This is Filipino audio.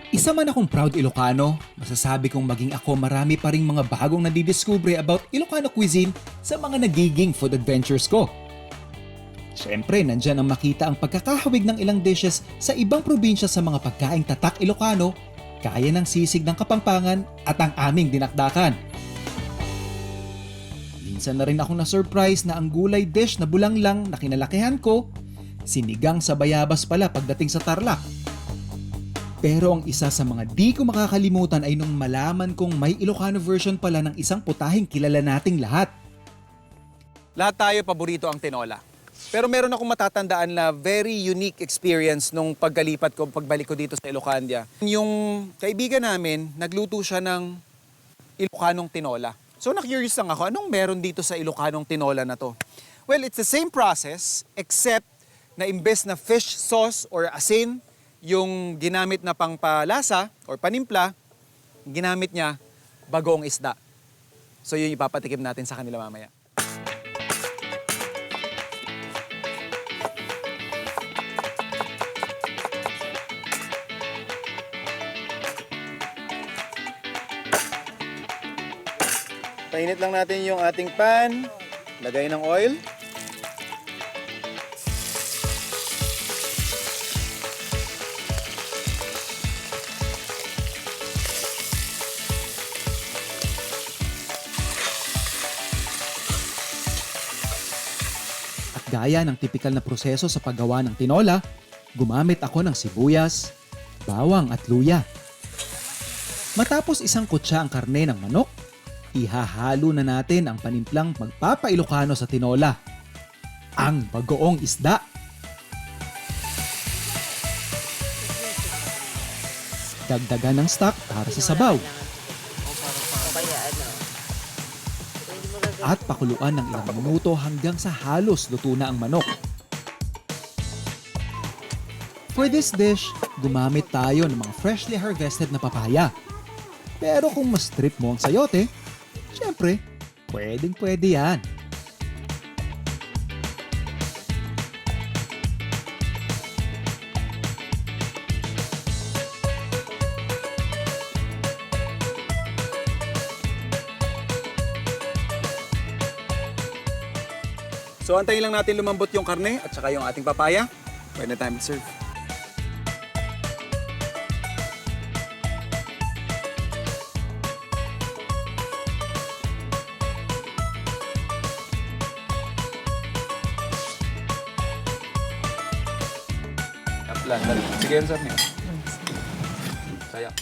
Isa man akong proud Ilocano, masasabi kong maging ako marami pa ring mga bagong nadidiscover about Ilocano cuisine sa mga nagiging food adventures ko. Siyempre, nandyan ang makita ang pagkakahawig ng ilang dishes sa ibang probinsya sa mga pagkaing tatak Ilocano, kaya ng sisig ng Kapampangan at ang aming dinakdakan. Minsan na rin akong na-surprise na ang gulay dish na bulanglang na kinalakihan ko, sinigang sa bayabas pala pagdating sa Tarlac. Pero ang isa sa mga di ko makakalimutan ay nung malaman kong may Ilocano version pala ng isang putahing kilala nating lahat. Lahat tayo paborito ang tinola. Pero meron akong matatandaan na very unique experience nung pagbalik ko dito sa Ilocandia. Yung kaibigan namin, nagluto siya ng Ilocanong tinola. So na-curious lang ako, anong meron dito sa Ilocanong tinola na to? Well, it's the same process except na imbes na fish sauce or asin, yung ginamit na pangpalasa or panimpla, ginamit niya bagoong isda. So yun ipapatikim natin sa kanila mamaya. Painit lang natin yung ating pan. Lagay ng oil. At gaya ng tipikal na proseso sa paggawa ng tinola, gumamit ako ng sibuyas, bawang at luya. Matapos isang kutsa ang karne ng manok, ihahalo na natin ang panimplang magpapa-Ilocano sa tinola, ang bagoong isda. Dagdagan ng stock para sa sabaw. At pakuluan ng ilang minuto hanggang sa halos luto na ang manok. For this dish, gumamit tayo ng mga freshly harvested na papaya. Pero kung mas trip mo ang sayote, syempre, pwedeng-pwede yan. So antayin lang natin lumambot yung karne at saka yung ating papaya. Pwede na tayo mag-serve. Sige yan, sir. Saya.